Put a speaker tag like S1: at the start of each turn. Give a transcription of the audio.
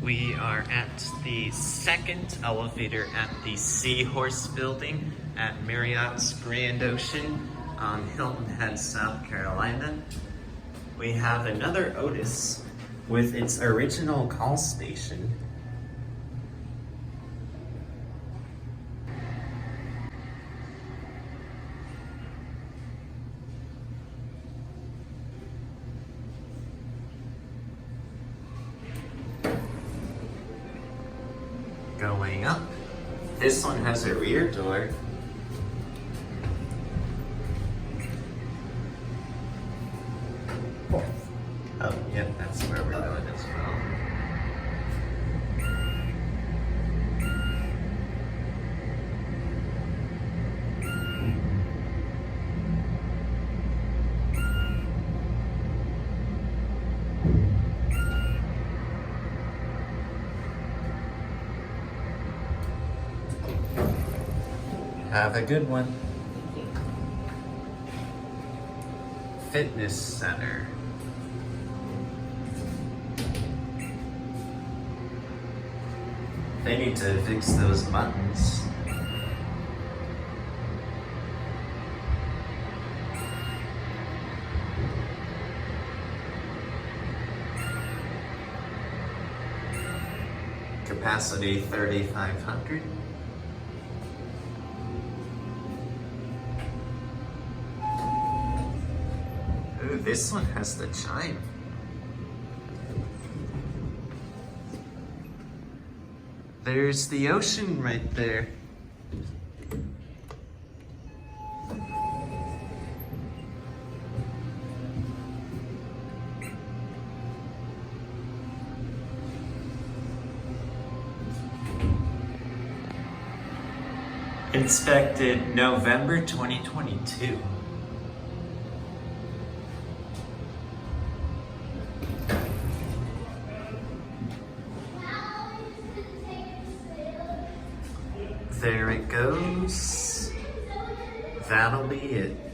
S1: We are at the second elevator at the Seahorse building at Marriott's Grand Ocean on Hilton Head, South Carolina. We have another OTIS with its original call station. Going up. This one has a rear door. Oh, yeah, that's where we're going as well. Have a good one. Fitness center. They need to fix those buttons. Capacity 3,500. Ooh, this one has the chime. There's the ocean right there. Inspected November 2022. There it goes. That'll be it.